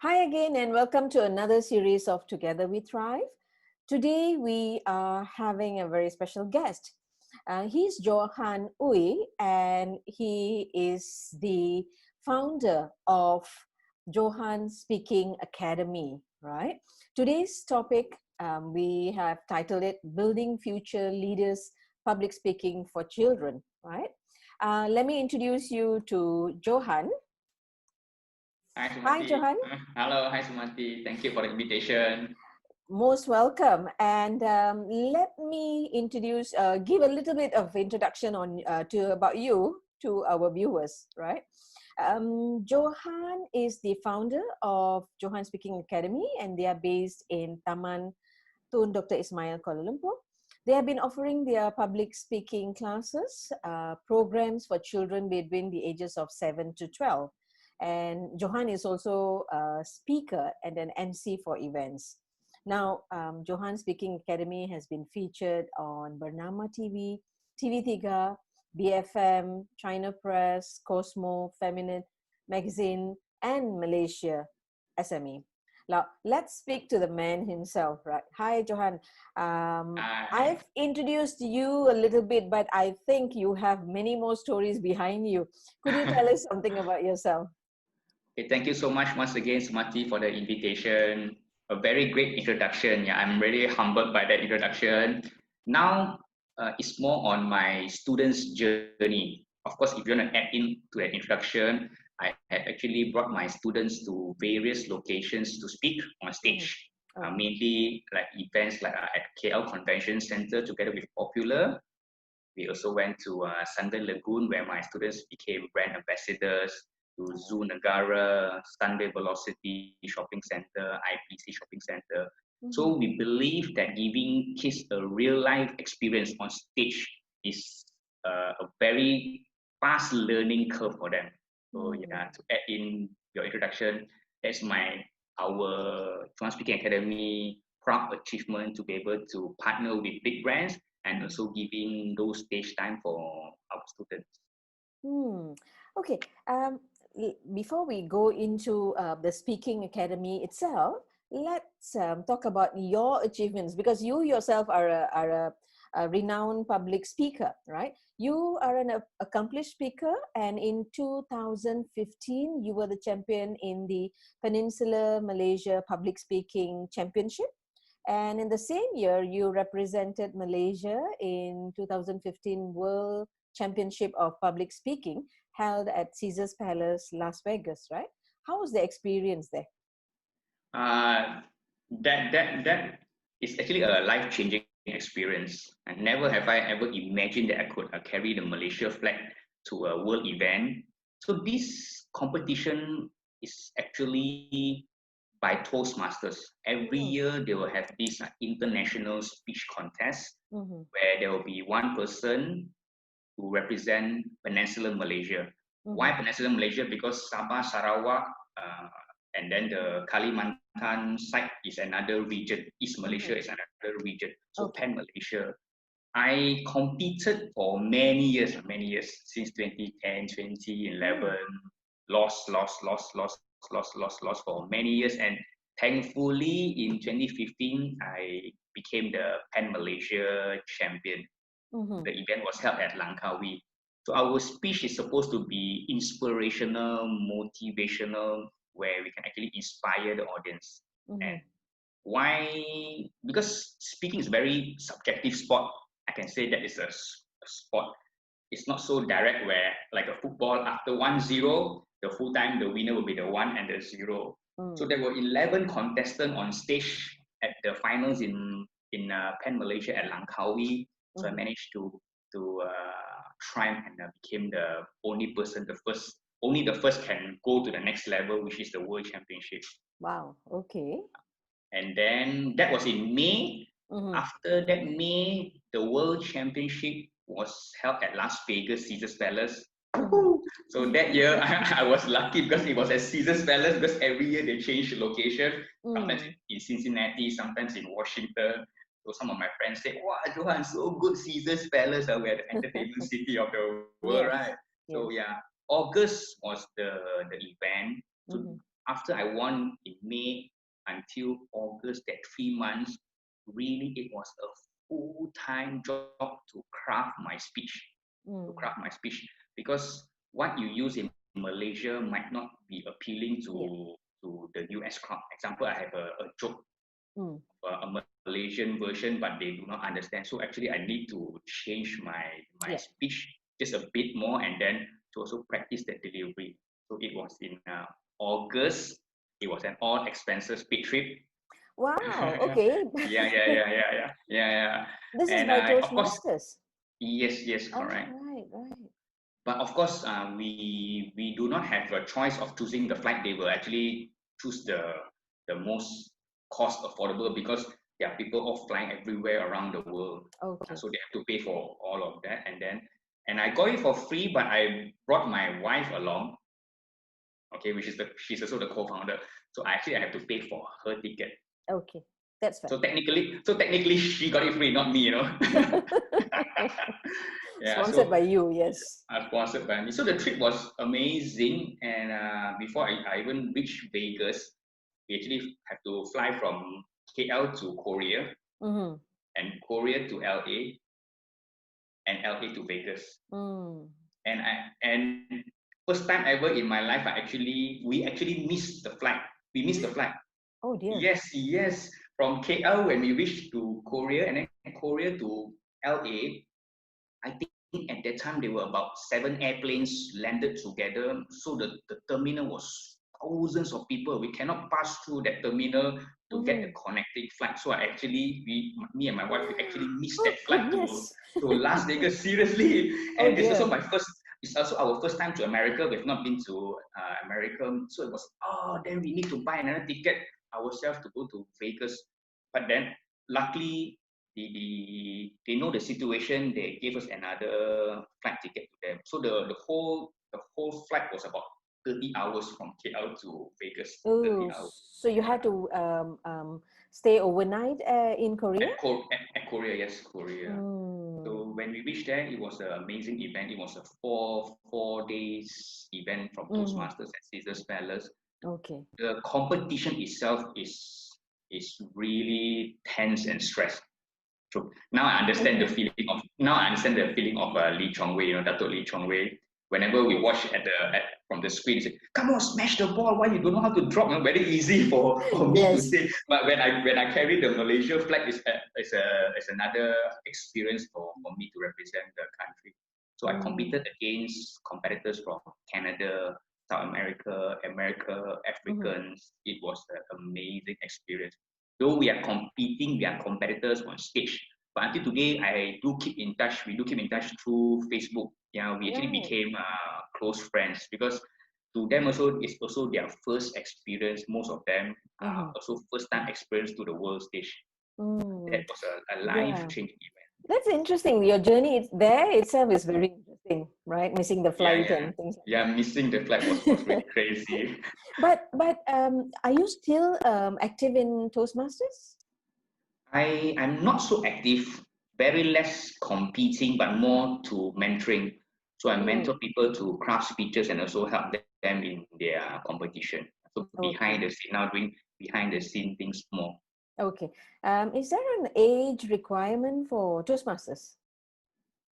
Hi again, and welcome to another series of Together We Thrive. Today we are having a very special guest. He's Johan Uy, and he is the founder of Johan Speaking Academy, right? Today's topic, we have titled it Building Future Leaders Public Speaking for Children, right? Let me introduce you to Johan. Hi, Hi, Sumathi. Johan. Hello, hi, Sumathi. Thank you for the invitation. Most welcome. And let me give a little bit of introduction about you to our viewers, right? Johan is the founder of Johan Speaking Academy, and they are based in Taman Tun Dr. Ismail, Kuala Lumpur. They have been offering their public speaking classes, programs for children between the ages of 7 to 12. And Johan is also a speaker and an MC for events. Now, Johan Speaking Academy has been featured on Bernama TV, TV3, BFM, China Press, Cosmo, Feminine Magazine, and Malaysia SME. Now, let's speak to the man himself, right? Hi, Johan. Hi. I've introduced you a little bit, but I think you have many more stories behind you. Could you tell us something about yourself? Okay, thank you so much once again, Sumathi, for the invitation. A very great introduction. Yeah, I'm really humbled by that introduction. Now, it's more on my students' journey. Of course, if you want to add in to that introduction, I had actually brought my students to various locations to speak on stage. Okay. Mainly like events like at KL Convention Center together with Popular. We also went to Sunday Lagoon where my students became brand ambassadors, to Zoo Negara, Sunday Velocity Shopping Center, IPC Shopping Center. So we believe that giving kids a real life experience on stage is a very fast learning curve for them. So yeah, to add in your introduction, that's our Johan Speaking Academy proud achievement to be able to partner with big brands and also giving those stage time for our students. Okay. Before we go into the Speaking Academy itself, let's talk about your achievements, because you yourself are a renowned public speaker, right? You are an accomplished speaker, and in 2015, you were the champion in the Peninsular Malaysia Public Speaking Championship. And in the same year, you represented Malaysia in 2015 World Championship of Public Speaking held at Caesars Palace, Las Vegas, right? How was the experience there? Uh, that is actually a life-changing experience. And never have I ever imagined that I could carry the Malaysia flag to a world event. So this competition is actually by Toastmasters. Every year they will have this international speech contest where there will be one person who represent Peninsular Malaysia. Why Peninsular Malaysia? Because Sabah, Sarawak, and then the Kalimantan side is another region. East Malaysia is another region. So Pan Malaysia. I competed for many years, since 2010, 2011, lost for many years. And thankfully in 2015, I became the Pan Malaysia champion. The event was held at Langkawi. So our speech is supposed to be inspirational, motivational, where we can actually inspire the audience. And why? Because speaking is very subjective sport. I can say that it's a sport. It's not so direct where, like a football, after 1-0, the full time, the winner will be the 1 and the 0. So there were 11 contestants on stage at the finals in Pan Malaysia at Langkawi. So I managed to triumph and became the only person, only the first can go to the next level, which is the World Championship. Wow. Okay. And then that was in May. After that May, the World Championship was held at Las Vegas, Caesars Palace. So that year, I was lucky because it was at Caesars Palace, because every year they change the location. Sometimes in Cincinnati, sometimes in Washington. So some of my friends said, "Wow, Johan, so good, Caesars Palace. We're the entertainment city of the world, right?" So yeah, August was the event. So after I won in May until August, that 3 months, really it was a full-time job to craft my speech. Because what you use in Malaysia might not be appealing to the US crowd. Example, I have a joke, a Malaysian version, but they do not understand. So actually, I need to change my speech just a bit more, and then to also practice the delivery. So it was in August. It was an all expenses paid trip. Wow. Okay. Yeah. This is And by of course, Toastmasters. yes, correct. Right. But of course, we do not have a choice of choosing the flight. They will actually choose the most cost affordable, because there are people all flying everywhere around the world. Okay. So they have to pay for all of that. And I got it for free, but I brought my wife along. Okay, she's also the co-founder. So I have to pay for her ticket. Okay, that's fair. So technically, she got it free, not me. Sponsored by you, yes. Sponsored by me. So the trip was amazing. And before I even reached Vegas, we actually have to fly from KL to Korea, and Korea to LA, and LA to Vegas. And first time ever in my life, we actually missed the flight. We missed the flight. Oh dear. Yes. From KL, when we reached to Korea, and then Korea to LA, I think at that time there were about 7 airplanes landed together. So the terminal was thousands of people. We cannot pass through that terminal to get the connecting flight. So me and my wife, we actually missed that flight to Las Vegas. Seriously. And it's also our first time to America. We've not been to America. So it was, then we need to buy another ticket ourselves to go to Vegas. But then luckily, they know the situation. They gave us another flight ticket to them. So the whole flight was about 30 hours from KL to Vegas. 30 hours. So you had to stay overnight in Korea? At Korea, yes, Korea. So when we reached there, it was an amazing event. It was a four days event from Toastmasters at Caesar's Palace. Okay. The competition itself is really tense and stressed. So now I understand the feeling of Lee Chong Wei, Dato' Lee Chong Wei. Whenever we watch from the screen, say, "Come on, smash the ball! Why you don't know how to drop?" Very easy for me to say. But when I carry the Malaysia flag, it's another experience for me to represent the country. So I competed against competitors from Canada, South America, Africans. It was an amazing experience. Though we are competitors on stage. But until today, we do keep in touch through Facebook. Yeah, we actually became close friends, because to them also, it's also their first experience. Most of them also first time experience to the world stage. That was a life-changing event. That's interesting. Your journey there itself is very interesting, right? Missing the flight and things like that. Missing the flight was really crazy. But are you still active in Toastmasters? I'm not so active, very less competing, but more to mentoring. So I mentor people to craft speeches and also help them in their competition. So behind the scene, now doing behind the scene things more. Okay. Is there an age requirement for Toastmasters?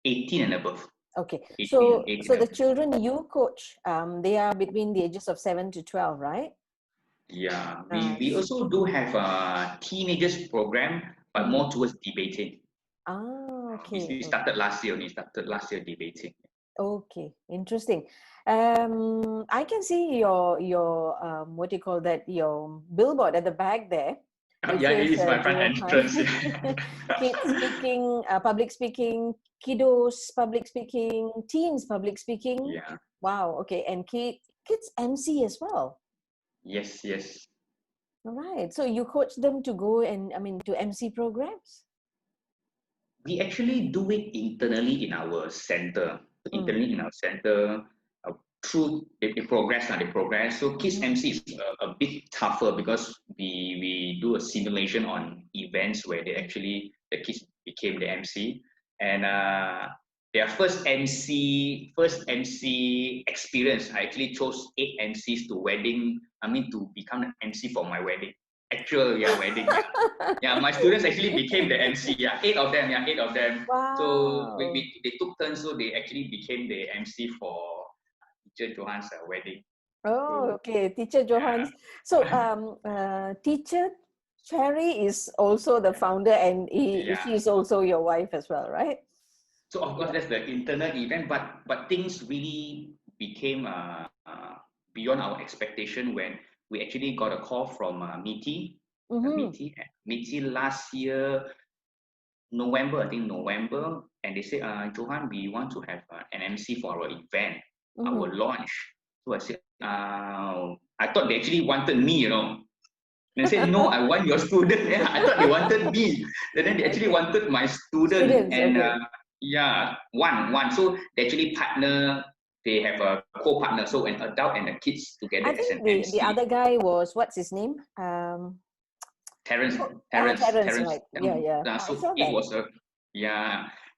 18 and above. Okay. 18 so the children you coach, they are between the ages of 7 to 12, right? Yeah. We also do have a teenagers program, but more towards debating. Okay. We started last year. Debating. Okay, interesting. I can see your what do you call that? Your billboard at the back there. It is my front entrance. Kids speaking, public speaking, kiddos public speaking, teens public speaking. Yeah. Wow. Okay, and kids MC as well. Yes. All right. So you coach them to go to MC programs? We actually do it internally in our center. Through the progress. So kids MC is a bit tougher, because we do a simulation on events where the kids became the MC, and their first MC experience. I actually chose 8 MCs to become an MC for my wedding. Actual, wedding. Yeah, my students actually became the MC. Yeah, 8 of them. Yeah, 8 of them. So Wow. they took turns, so they actually became the MC for Teacher Johan's wedding. Oh, So okay. Teacher Johan's. So, Teacher Cherry is also the founder, and yeah. she is also your wife as well, right? So of course Yeah. that's the internal event, but things really became beyond our expectation when we actually got a call from Mm-hmm. Miti last year November, I think November, and they said, Johan, we want to have an MC for our event, our Mm-hmm. launch. So I said, I thought they actually wanted me, And I said, no, I want your student. Yeah, I thought they wanted me. And then they actually Okay. wanted my student. Students, And okay. one. So they actually they have a co-partner. So an adult and the kids together I as an think the MC. other guy was, what's his name? Terence, Terence, Terence. right? Yeah, yeah. I So saw it that. was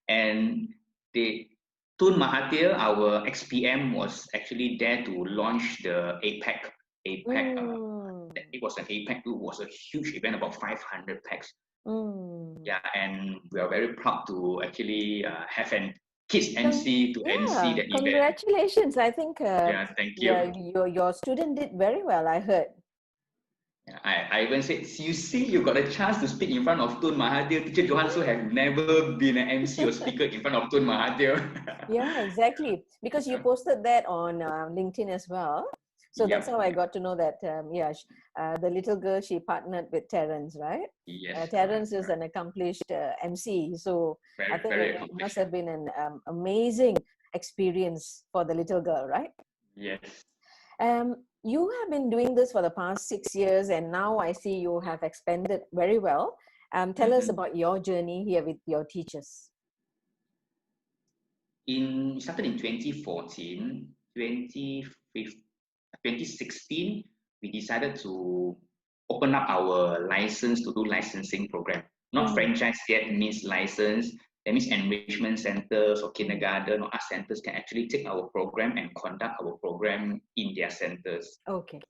and they, Tun Mahathir, our XPM, was actually there to launch the Apec. Mm. It was an Apec. It was a huge event, about 500 packs. Mm. Yeah, and we are very proud to actually have an kids MC to MC Yeah, the event. congratulations. I think Yeah, thank yeah, you. your student did very well, I heard. Yeah, I even said, you see, you got a chance to speak in front of Tun Mahathir. Teacher Johan so have never been an MC or speaker in front of Tun Mahathir. Yeah, exactly. Because you posted that on LinkedIn as well. So that's how Yep. I got to know that, the little girl, she partnered with Terence, right? Yes, correct, Terence is correct. an accomplished MC. So I Very, think very it must accomplished. have been an amazing experience for the little girl, right? Yes. You have been doing this for the past 6 years, and now I see you have expanded very well. Tell us Mm-hmm. about your journey here with your teachers. It started in 2014, 2016, we decided to open up our license to do licensing program. Not Mm-hmm. franchise yet, means license. That means enrichment centers or kindergarten or art centers can actually take our program and conduct our program in their centers. Okay.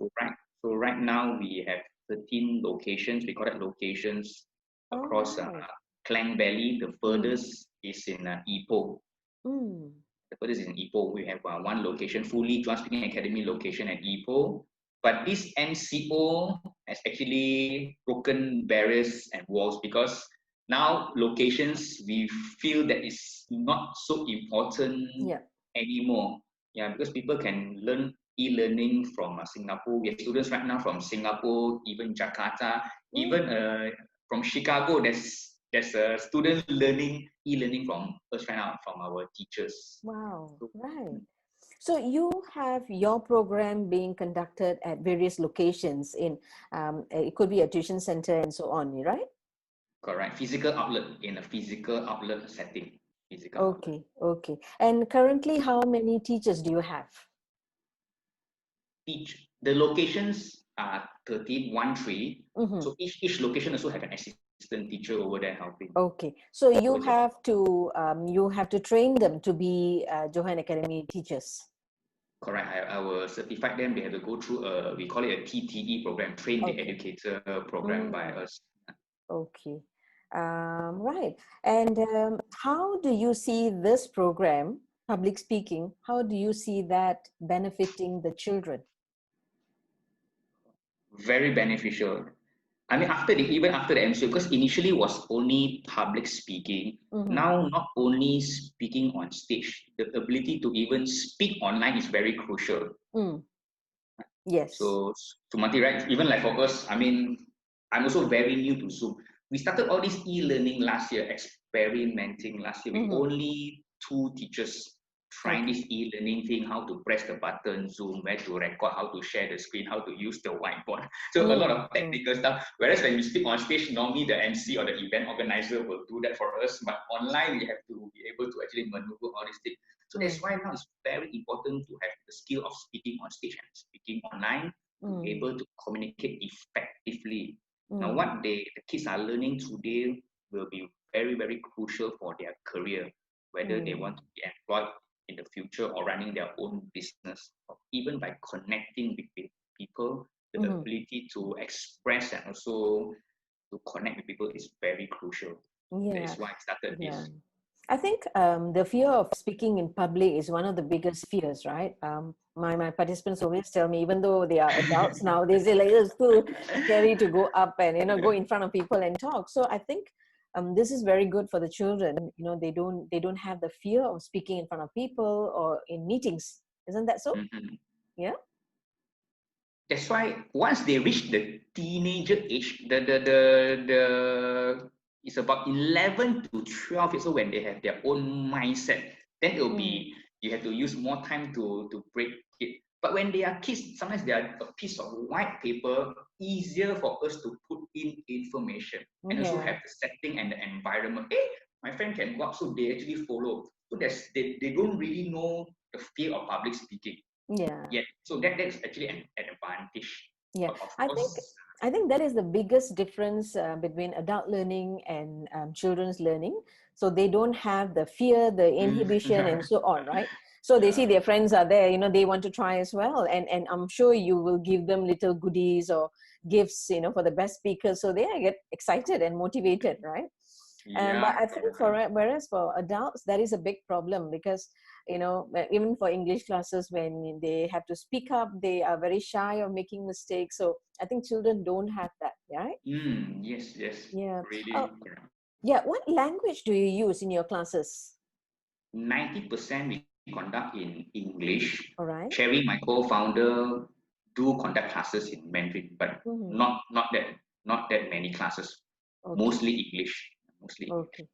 So right now we have 13 locations. We call it locations All across right. Klang Valley. The Mm. furthest is in Ipoh. Mm. The furthest is in Ipoh. We have one location, fully Joint Speaking Academy location at Ipoh. But this MCO has actually broken barriers and walls because now locations we feel that is not so important Yeah. anymore. Yeah, because people can learn e-learning from Singapore. We have students right now from Singapore, even Jakarta, Mm. even from Chicago. There's a student learning e-learning from us right now from our teachers. Wow. So, Right. So you have your program being conducted at various locations in, it could be a tuition center and so on, right? correct. Physical outlet in a physical outlet setting. Physical outlet. Okay. Okay. And currently, how many teachers do you have? The locations are 13, 1, 3. Mm-hmm. So each location also have an assistant teacher over there helping. Okay, so So it's about you have to train them to be Johan Academy teachers. correct. I will certify them. They have to go through we call it a TTE program, train the Okay. educator program by Mm, us. okay. Right. And how do you see this program, public speaking, how do you see that benefiting the children? Very beneficial. I mean, even after the MCO, because initially was only public speaking. Mm-hmm. Now, not only speaking on stage, the ability to even speak online is very crucial. Mm, yes. So, Sumathi, right? Even like for us, I mean, I'm also very new to Zoom. We started all this e-learning last year, experimenting last year with Mm-hmm. only 2 teachers trying Okay. this e-learning thing, how to press the button, Zoom, where to record, how to share the screen, how to use the whiteboard. So a lot Mm, of mm, technical stuff. Whereas when we speak on stage, normally the MC or the event organizer will do that for us. But online, we have to be able to actually maneuver all these things. So that's mm, why now it's very important to have the skill of speaking on stage and speaking online to be mm, able to communicate effectively. Now, mm, what the kids are learning today will be very, very crucial for their career whether they want to be employed in the future or running their own business, or even by connecting with people, the ability to express and also to connect with people is very crucial. That Yeah. is why I started this. I think the fear of speaking in public is one of the biggest fears, right? My participants always tell me, even though they are adults now, they say like it's too scary to go up and go in front of people and talk. So I think this is very good for the children. They don't have the fear of speaking in front of people or in meetings. Isn't that so? Yeah. That's why once they reach the teenager age, the it's about 11 to 12 years old when they have their own mindset. Then it will be you have to use more time to break it. But when they are kids, sometimes they are a piece of white paper, easier for us to put in information and also have the setting and the environment. Hey, my friend can go up, so they actually follow. So they don't really know the fear of public speaking. Yeah. So that's actually an advantage. Yeah, But of I think course, I think that is the biggest difference between adult learning and children's learning. So they don't have the fear, the inhibition, and so on, right? So they see their friends are there, they want to try as well, and I'm sure you will give them little goodies or gifts, for the best speakers, so they get excited and motivated, right? But I think whereas for adults, that is a big problem because, even for English classes, when they have to speak up, they are very shy of making mistakes. So I think children don't have that, right? yes, Yeah. really. Yeah. What language do you use in your classes? 90% we conduct in English. All right. Cherry, my co-founder, do conduct classes in Mandarin, but not that many classes. Okay. Mostly English. Mostly English.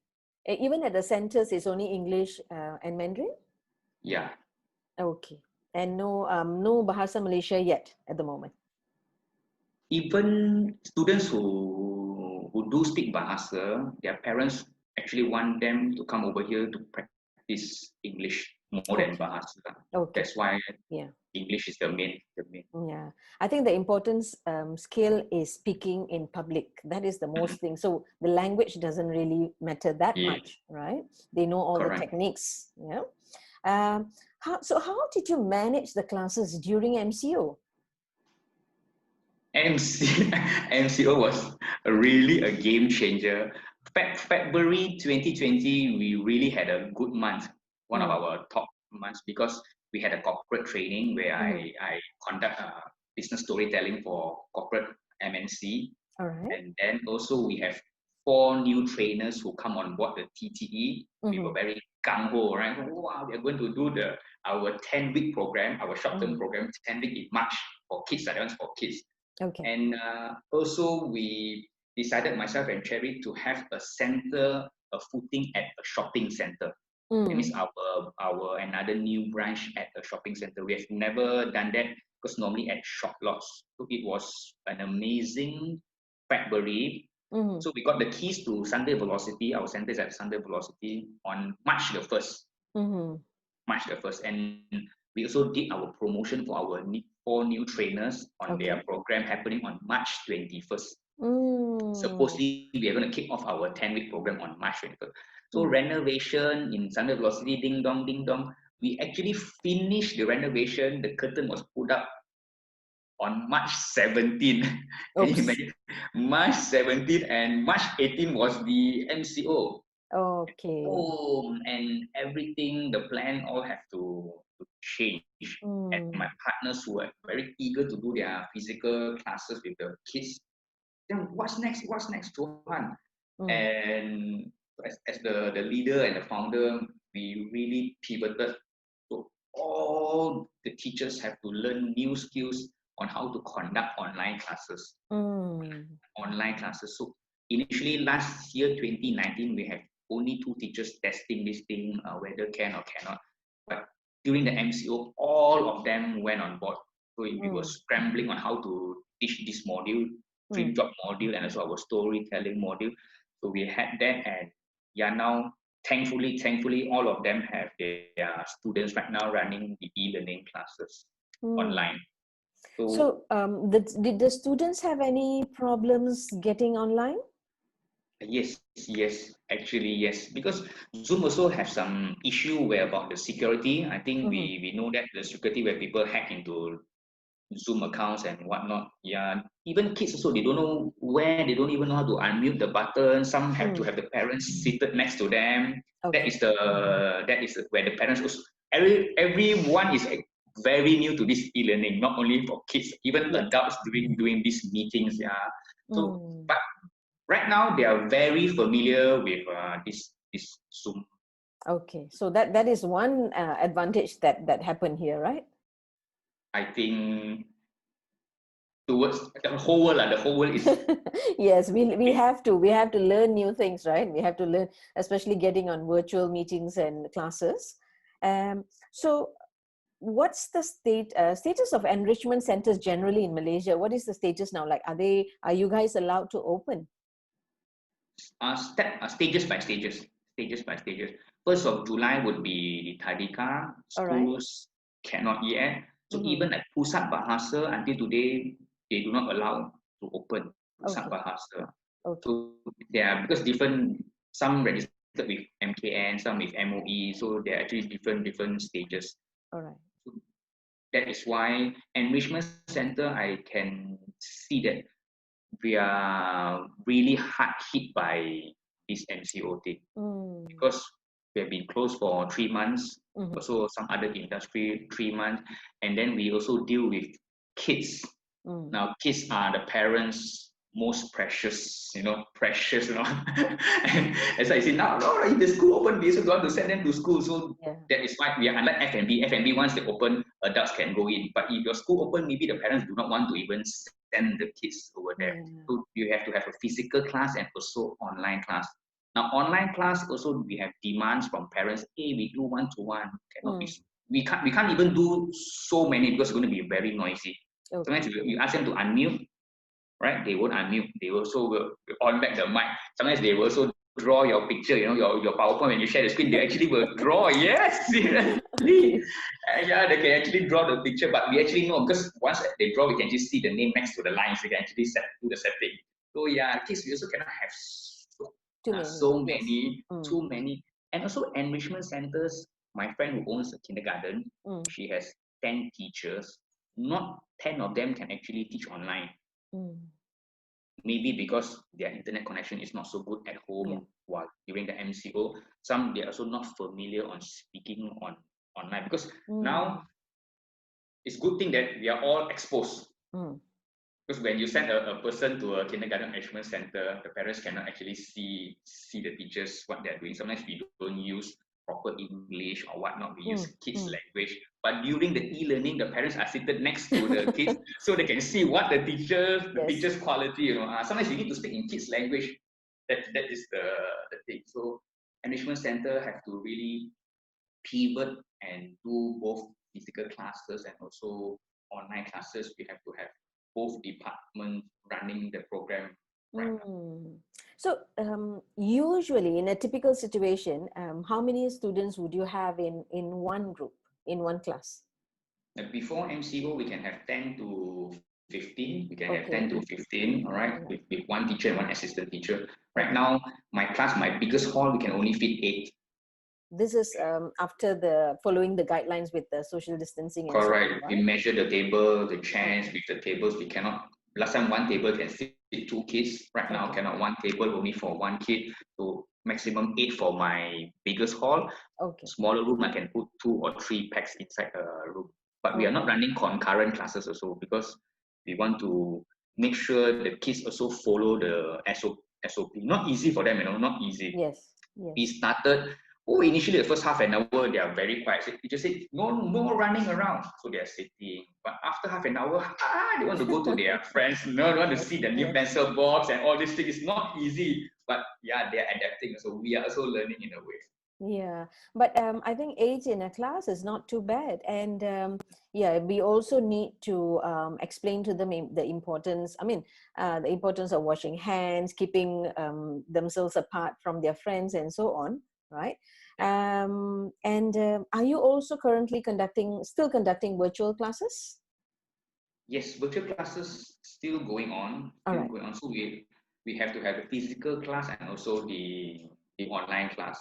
Okay. Even at the centers, it's only English and Mandarin? Yeah. Okay. And no Bahasa Malaysia yet at the moment. Even students who do speak Bahasa, their parents actually want them to come over here to practice English more than Okay. Bahasa. Okay. That's why Yeah. English is the main. Yeah, I think the important skill is speaking in public. That is the most thing. So the language doesn't really matter that Yeah, much, right? They know all the correct. techniques. Yeah. How did you manage the classes during MCO? MCO was really a game changer. February 2020, we really had a good month, one of our top months, because we had a corporate training where I conduct business storytelling for corporate MNC. All right. And then also we have 4 new trainers who come on board the TTE. We were very gung-ho, right? Wow, we are going to do our 10-week program, our short-term program, 10-week in March for kids. That one's for kids. Okay. And also we decided, myself and Cherry, to have a center, a footing at a shopping center. That means our another new branch at a shopping center. We have never done that because normally at shop lots. So it was an amazing February. So we got the keys to Sunday Velocity. Our center is at Sunday Velocity on March the 1st. March the 1st. And we also did our promotion for our 4 new trainers on their program happening on March 21st. Supposedly, we are going to kick off our 10-week program on March 21st. So renovation in Sunday Velocity, ding dong, ding dong. We actually finished the renovation. The curtain was put up on March 17. Can you imagine? March 17 and March 18 was the MCO. Okay. And everything, the plan all have to change. And my partners who were very eager to do their physical classes with the kids, then what's next, Johan? And as the leader and the founder, we really pivoted. So all the teachers have to learn new skills on how to conduct online classes. So initially last year, 2019, we had only 2 teachers testing this thing, whether can or cannot. But during the MCO, all of them went on board. So we were scrambling on how to teach this module, dream job module, and also our storytelling module. So we had that, and now thankfully, all of them have their students right now running the e-learning classes online. So did the students have any problems getting online? Yes, actually, yes. Because Zoom also have some issue where about the security. I think Mm-hmm. we know that the security where people hack into Zoom accounts and whatnot. Yeah, even kids also, they don't know where, they don't even know how to unmute the button. Some have to Mm. have the parents seated next to them. That Okay. is where the parents also, everyone is very new to this e-learning, not only for kids, even Yeah. adults doing these meetings. Yeah. So, Mm. but right now they are very familiar with this Zoom. Okay. So that is one advantage that happened here, right? I think towards the whole world, the whole world is Yes, we have to learn new things, right? We have to learn, especially getting on virtual meetings and classes. So what's the status of enrichment centers generally in Malaysia? What is the status now? Like, are you guys allowed to open? stages by stages, stages by stages. 1st of July would be the Tadika. All right. Schools cannot yet. So Mm-hmm. even like Pusat Bahasa, until today, they do not allow to open Pusat Okay. Bahasa. Okay. So there are, because different, some registered with MKN, some with MOE, so they're actually different stages. All right. So that is why enrichment center, I can see that we are really hard hit by this MCO thing Mm. because we have been closed for 3 months. Mm-hmm. Also, some other industry 3 months, and then we also deal with kids. Mm. Now, kids are the parents' most precious, precious, and as I say now, no, if the school open, we also don't want to send them to school. So Yeah. that is why we are unlike F&B. F&B, once they open, adults can go in. But if your school open, maybe the parents do not want to even send the kids over there. Yeah. So you have to have a physical class and also online class. Now, online class also we have demands from parents. Hey, we do one-to-one. Cannot be. Mm. We can't even do so many because it's going to be very noisy. Sometimes Okay. you ask them to unmute, right? They won't unmute. They also will on back the mic. Sometimes they will also draw your picture, your PowerPoint. When you share the screen, they actually will draw. Yes, seriously. Okay. Yeah, they can actually draw the picture, but we actually know because once they draw, we can just see the name next to the lines. We can actually do the setting. So yeah, kids, we also cannot have Too many. so Yes. many, Mm. too many. And also enrichment centers. My friend who owns a kindergarten, Mm. she has 10 teachers. Not 10 of them can actually teach online. Mm. Maybe because their internet connection is not so good at Yeah. home while during the MCO. Some they are also not familiar on speaking on online because Mm. now it's good thing that we are all exposed. Mm. Because when you send a person to a kindergarten enrichment center, the parents cannot actually see the teachers what they're doing. Sometimes we don't use proper English or whatnot. We use Mm. kids' Mm. language. But during the e-learning, the parents are seated next to the kids, so they can see what the Yes. teacher's quality. Sometimes you need to speak in kids' language. That is the thing. So enrichment center have to really pivot and do both physical classes and also online classes. We have to have both departments running the program right now. Mm. So, usually in a typical situation, how many students would you have in one group, in one class? Before MCO, we can have 10 to 15. We can have 10 Okay. to 15, all right, All right. with one teacher and one assistant teacher. Right Okay. now, my class, my biggest hall, we can only fit 8. This is after the following the guidelines with the social distancing and so on, Correct. We right? measure the table, the chairs. Okay. With the tables, we cannot. Last time, one table can fit 2 kids. Right now, Okay. cannot one table only for one kid. So maximum 8 for my biggest hall. Okay. Smaller room, I can put 2 or 3 packs inside a room. But we are not Okay. running concurrent classes also because we want to make sure the kids also follow the SOP. Not easy for them, not easy. Yes. We Yes. started, initially the first half an hour, they are very quiet. So we just said, no running around. So they are sitting. But after half an hour, they want to go to their friends. No, they want to Yes. see the new Yes. pencil box and all these things. It's not easy. But yeah, they're adapting. So we are also learning in a way. Yeah, but I think 8 in a class is not too bad, and yeah, we also need to explain to them the importance. I mean, the importance of washing hands, keeping themselves apart from their friends, and so on, right? Yeah. And are you also currently still conducting virtual classes? Yes, virtual classes still going on, All right. So we have to have the physical class and also the online class.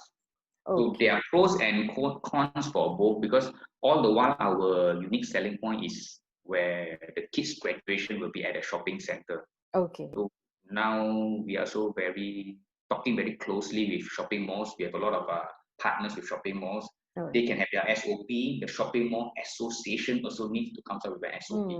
So Okay. there are pros and cons for both, because all the while our unique selling point is where the kids' graduation will be at a shopping center. Okay. So now we are so talking very closely with shopping malls. We have a lot of partners with shopping malls. All right. They can have their SOP. The shopping mall association also needs to come up with an SOP.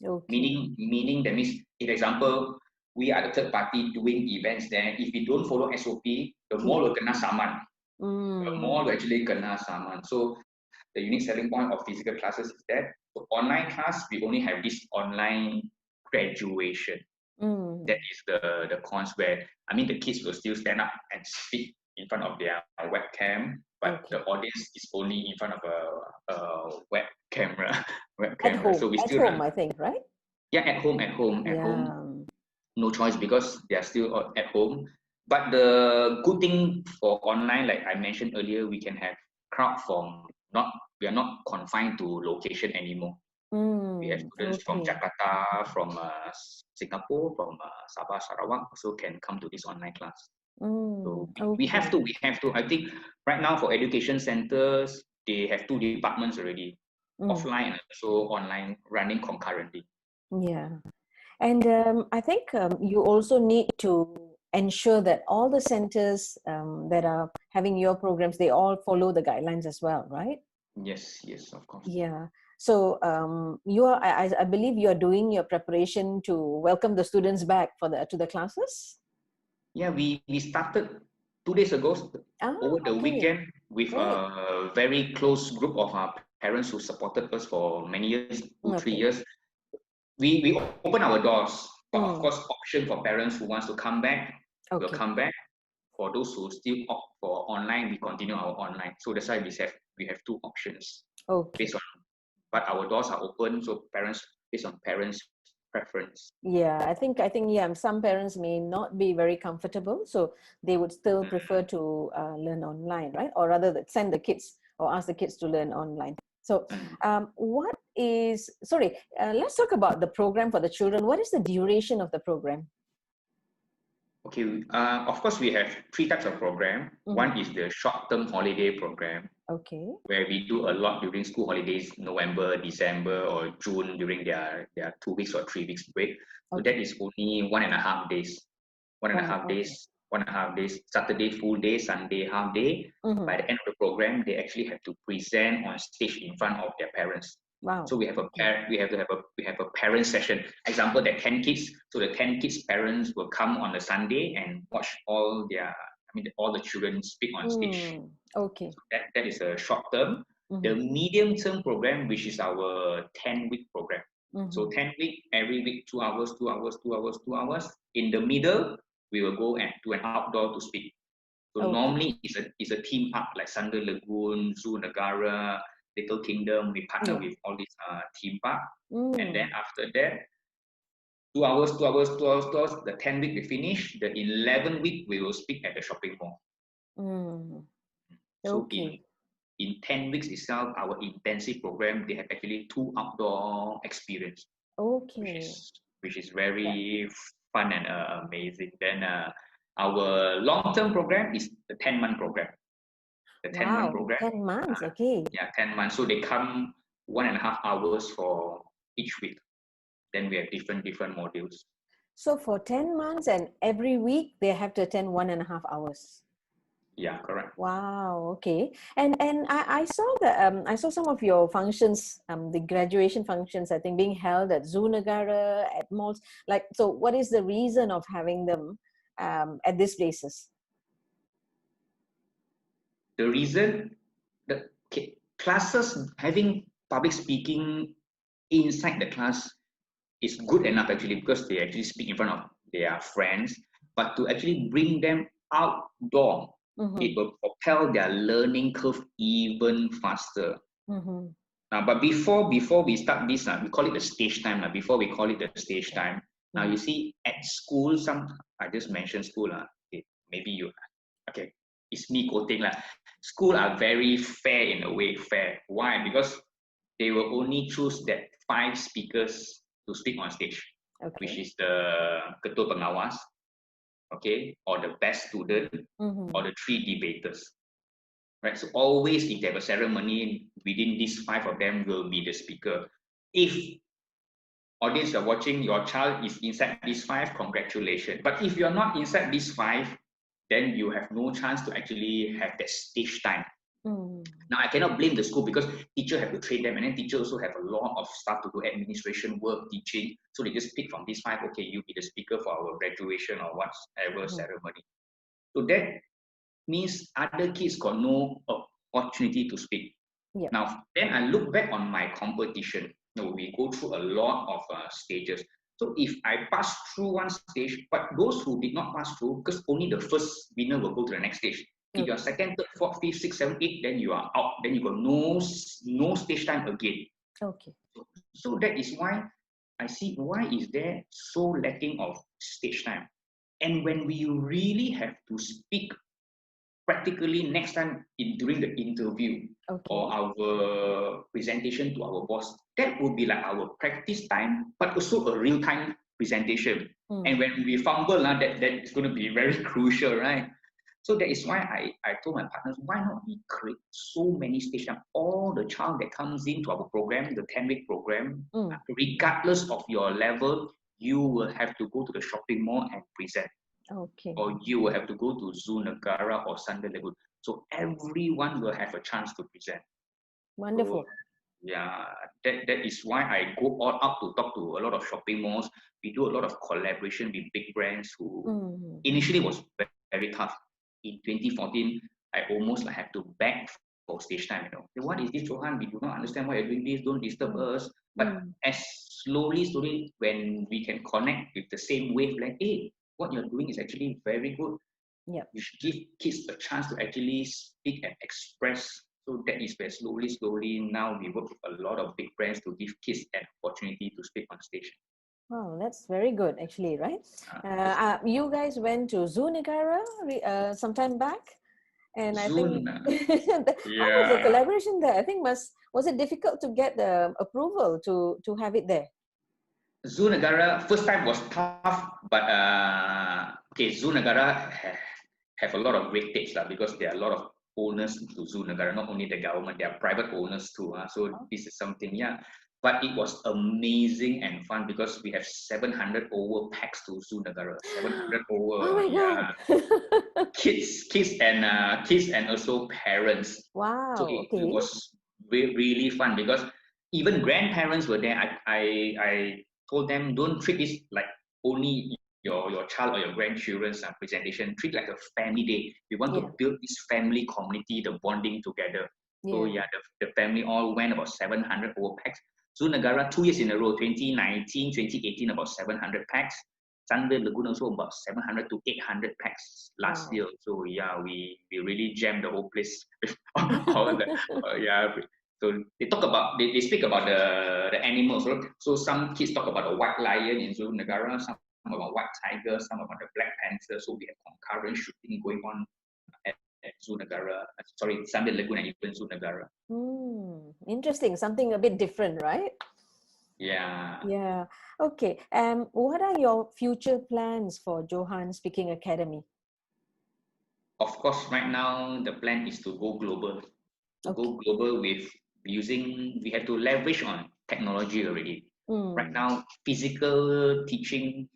Okay. Meaning that means, if example, we are the third party doing events there. If we don't follow SOP, the mall will kena saman. The mall will actually kena saman. So the unique selling point of physical classes is that for online class, we only have this online graduation. That is the cons, where I mean the kids will still stand up and speak in front of their webcam, but the audience is only in front of a web camera. So we At still home, I think, right? at home, Yeah. no choice because they are still at home. But the good thing for online, like I mentioned earlier, we can have crowd from we are not confined to location anymore. We have students from Okay. Jakarta, from Singapore, from Sabah, Sarawak also can come to this online class. So we have Okay. to. I think right now for education centers, they have two departments already, offline and also online, running concurrently. Yeah. And I think you also need to ensure that all the centers that are having your programs, they all follow the guidelines as well, right? Yes, of course. Yeah. So you are, I believe you are doing your preparation to welcome the students back to the classes. Yeah, we started 2 days ago over the Okay. weekend with Great. a very close group of our parents who supported us for many years, 2, 3 Okay. years. We open our doors, but of Mm. course, option for parents who wants to come back will Okay. come back. For those who still opt for online, we continue our online. So that's why we have two options Okay. based on, but our doors are open, so parents based on parents' preference. Yeah, I think yeah, some parents may not be very comfortable, so they would still prefer to learn online, right? Or rather, that send the kids or ask the kids to learn online. So, let's talk about the program for the children. What is the duration of the program? Okay, of course, we have three types of program. Mm-hmm. One is the short-term holiday program, Okay. where we do a lot during school holidays, November, December, or June during their 2 weeks or 3 weeks break. So that Okay. is only 1.5 days. One and a Oh, half okay. days, 1.5 days, Saturday full day, Sunday half day. Mm-hmm. By the end of the program, they actually have to present on stage in front of their parents. So Wow. we have Okay. we have a parent session. Example, that 10 kids. So the 10 kids parents will come on the Sunday and watch all the children speak on stage. Okay. So that is a short term. The Mm-hmm. medium term program, which is our 10-week program. So Mm-hmm. 10 week, every week 2 hours, 2 hours, 2 hours, 2 hours. In the middle, we will go and to an outdoor to speak. So Okay. normally it's a theme park like Sunda Lagoon, Zoo Negara, Little Kingdom. We partner Yeah. with all these theme park, and then Mm. after that, 2 hours, 2 hours, 2 hours, 2 hours. The 10 week we finish. The 11 week we will speak at the shopping mall. Mm. So Okay. in 10 weeks itself, our intensive program, they have actually 2 outdoor experience, which Okay. is Yeah. very fun and amazing. Then our long-term program is the 10-month program. The 10-month Wow. program, 10 months. Okay. 10 months. So they come 1.5 hours for each week. Then we have different modules. So for 10 months and every week they have to attend 1.5 hours. Yeah, correct. Wow. Okay. And I saw I saw some of your functions, the graduation functions, I think being held at Zoo Negara, at malls. Like, so what is the reason of having them at these places? The reason the classes having public speaking inside the class is good enough actually, because they actually speak in front of their friends, but to actually bring them outdoor, Mm-hmm. it will propel their learning curve even faster. Mm-hmm. But before we start this, we call it the stage time. Before we call it the stage time, now Mm-hmm. you see at school, I just mentioned school. Okay, maybe okay, it's me quoting lah. School are very fair in a way. Fair. Why? Because they will only choose that 5 speakers to speak on stage, which Okay. is the ketua pengawas, okay, or the best student, or the 3 debaters. Right? So always if they have a ceremony, within these 5 of them will be the speaker. If audience are watching, your child is inside these 5, congratulations. But if you're not inside these 5, then you have no chance to actually have that stage time. Now, I cannot blame the school because teacher have to train them, and then teacher also have a lot of stuff to do, administration work, teaching. So they just pick from these 5, okay, you be the speaker for our graduation or whatever ceremony. So that means other kids got no opportunity to speak. Yep. Now, then I look back on my competition. We go through a lot of stages. So if I pass through one stage, but those who did not pass through, because only the first winner will go to the next stage. If you're second, third, fourth, fifth, sixth, seventh, eighth, then you are out. Then you got no stage time again. Okay. So that is why I see why is there so lacking of stage time. And when we really have to speak practically next time during the interview or our presentation to our boss, that would be like our practice time, but also a real-time presentation. And when we fumble, that is going to be very crucial, right? So that is why I told my partners, why not we create so many stage time? All the child that comes into our program, the 10-week program, regardless of your level, you will have to go to the shopping mall and present. Okay. Or you will have to go to Zoo Negara or Sunday Lagoon. So everyone will have a chance to present. Wonderful. So, yeah, that is why I go all out to talk to a lot of shopping malls. We do a lot of collaboration with big brands who initially was very, very tough. In 2014, I almost had to beg for stage time. What is this, Johan? We do not understand why you're doing this. Don't disturb us. But as slowly, when we can connect with the same wavelength, hey, what you're doing is actually very good. Yep. You should give kids a chance to actually speak and express. So that is where slowly now we work with a lot of big brands to give kids an opportunity to speak on stage. Wow, that's very good actually, right? You guys went to Zoo Negara some time back, and I think how was the collaboration there? I think was it difficult to get the approval to have it there? Zoo Negara first time was tough, but Zoo Negara have a lot of red tapes because there are a lot of owners to Zoo Negara, not only the government, there are private owners too. So this is something, But it was amazing and fun because we have 700 over packs to Zoo Negara. 700 over. Oh my God. Kids and also parents. Wow. So it was really fun because even grandparents were there. I told them, don't treat this like only your child or your grandchildren's presentation. Treat like a family day. We want to build this family community, the bonding together. So the family all went about 700 over packs. Zoo Negara 2 years in a row, 2019, 2018, about 700 packs. Sunday Lagoon also about 700 to 800 packs last year. So we really jammed the whole place. So they speak about the animals. Right? So some kids talk about the white lion in Zoo Negara, some about white tiger, some about the black panther. So we have concurrent shooting going on at Zoo Negara. Sorry, Sunday Lagoon and even Zoo Negara. Interesting. Something a bit different, right? Yeah. Yeah. Okay. What are your future plans for Johan Speaking Academy? Of course, right now the plan is to go global. Go global with we have to leverage on technology already. Right now, physical teaching,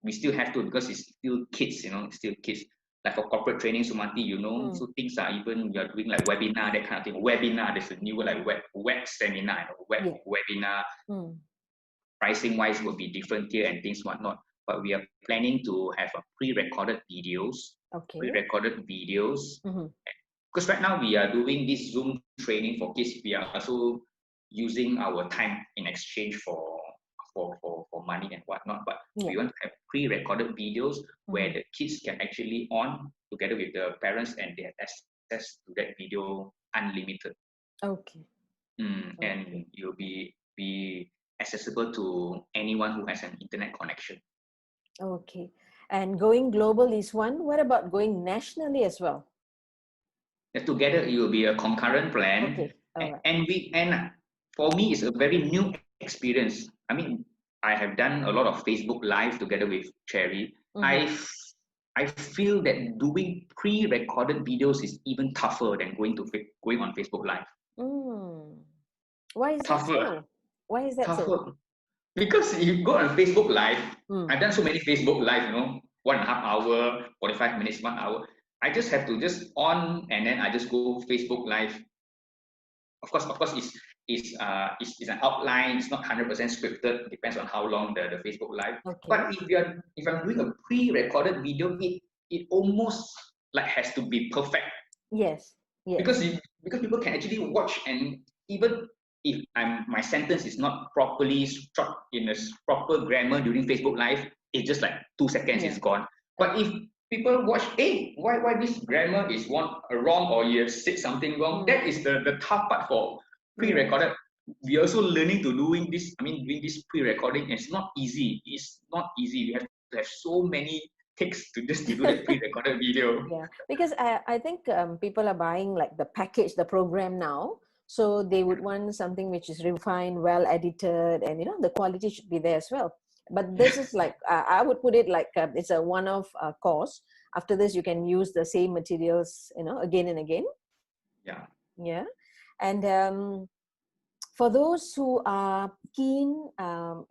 we still have to because it's still kids, still kids. Like for corporate training, Sumathi, so things are even, you're doing like webinar, that kind of thing. Webinar, there's a new like web seminar, webinar. Pricing wise will be different here and things whatnot. But we are planning to have a pre-recorded videos. Pre-recorded videos. Because right now we are doing this Zoom training for kids. We are also using our time in exchange for money and whatnot. But we want to have pre-recorded videos where the kids can actually on together with the parents and they have access to that video unlimited. And you'll be accessible to anyone who has an internet connection. Okay. And going global is one. What about going nationally as well? Together, it will be a concurrent plan. Okay. All right. And for me, it's a very new experience. I mean, I have done a lot of Facebook Live together with Cherry. I I feel that doing pre-recorded videos is even tougher than going on Facebook Live. Why is that Tougher, so? Why is that so? tougher. Because you go on Facebook Live, I've done so many Facebook Live, 1.5 hour, 45 minutes, 1 hour. I just have to just on and then I just go Facebook Live. Of course, it's an outline. It's not 100% scripted. It depends on how long the Facebook Live. Okay. But if I'm doing a pre-recorded video, it almost like has to be perfect. Yes. Because people can actually watch, and even if my sentence is not properly struck in a proper grammar during Facebook Live, it's just like 2 seconds, it's gone. But if people watch, hey, why this grammar is wrong, or you have said something wrong, that is the tough part for pre-recorded. We're also learning to doing this pre-recording. It's not easy. It's not easy. We have to have so many takes to do that pre-recorded video. Yeah, because I think people are buying like the package, the program now. So they would want something which is refined, well edited, and the quality should be there as well. But this is like, I would put it like it's a one-off course. After this, you can use the same materials, again and again. Yeah. Yeah. And for those who are keen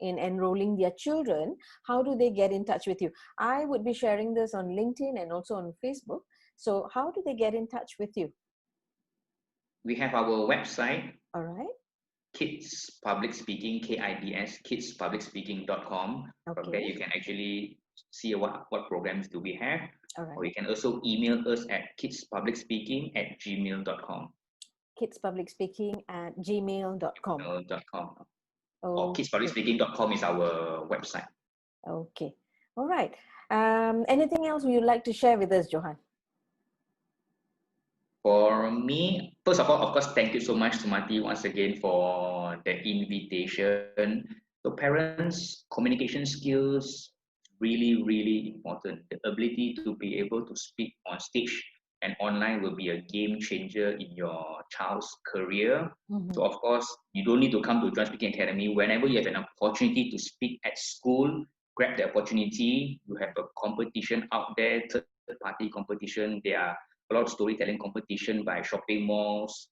in enrolling their children, how do they get in touch with you? I would be sharing this on LinkedIn and also on Facebook. So how do they get in touch with you? We have our website. All right. Kids Public Speaking, KIDS, kidspublicspeaking.com. Okay. From there, you can actually see what programs do we have. All right. Or you can also email us at kidspublicspeaking@gmail.com. kidspublicspeaking@gmail.com. Or kidspublicspeaking.com is our website. Okay. All right. Anything else you'd like to share with us, Johan? For me, first of all, of course, thank you so much, Sumathi, once again for the invitation. So parents, communication skills, really, really important. The ability to be able to speak on stage and online will be a game changer in your child's career. So of course, you don't need to come to Johan Speaking Academy. Whenever you have an opportunity to speak at school, grab the opportunity. You have a competition out there, third-party competition. There are a lot of storytelling competition by shopping malls.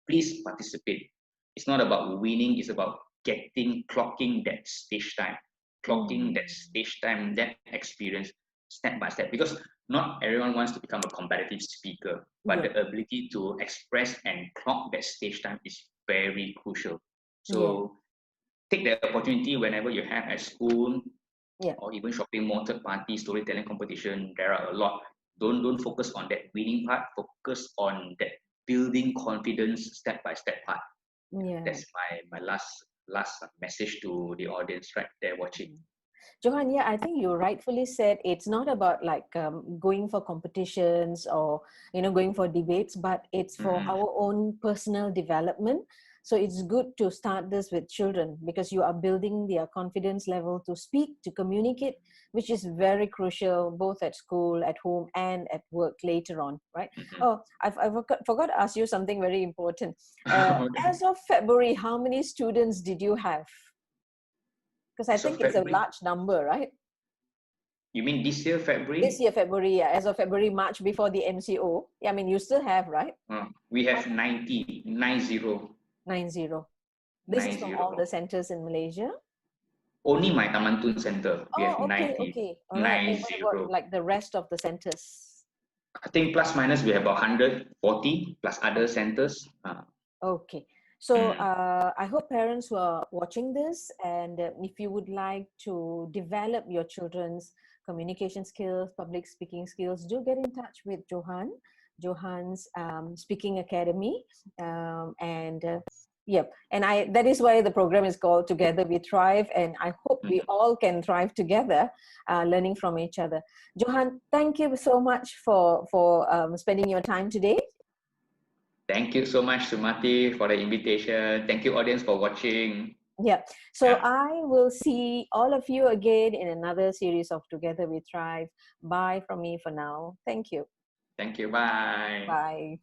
Please participate. It's not about winning, it's about clocking that stage time, that experience step by step. Because not everyone wants to become a competitive speaker, but the ability to express and clock that stage time is very crucial. So take the opportunity whenever you have at school, or even shopping mall, third-party storytelling competition. There are a lot. Don't focus on that winning part. Focus on that building confidence step-by-step part. That's my last message to the audience right there watching. Johan, I think you rightfully said it's not about like going for competitions or going for debates, but it's for our own personal development. So it's good to start this with children because you are building their confidence level to speak, to communicate, which is very crucial both at school, at home, and at work later on, right? Oh, I forgot to ask you something very important. As of February, how many students did you have? Because I think it's a large number, right? You mean this year, February? This year, February, yeah. As of February, March, before the MCO. Yeah, I mean, you still have, right? We have 90. 90. This is from all the centers in Malaysia? Only my Tamantun center. We have okay, 90. Okay. All right. And what about like the rest of the centers? I think plus minus we have about 140 plus other centers. Okay. So I hope parents who are watching this, and if you would like to develop your children's communication skills, public speaking skills, do get in touch with Johan's Speaking Academy. And that is why the program is called Together We Thrive. And I hope we all can thrive together, learning from each other. Johan, thank you so much for spending your time today. Thank you so much, Sumathi, for the invitation. Thank you, audience, for watching. Yeah. So I will see all of you again in another series of Together We Thrive. Bye from me for now. Thank you. Thank you. Bye. Bye.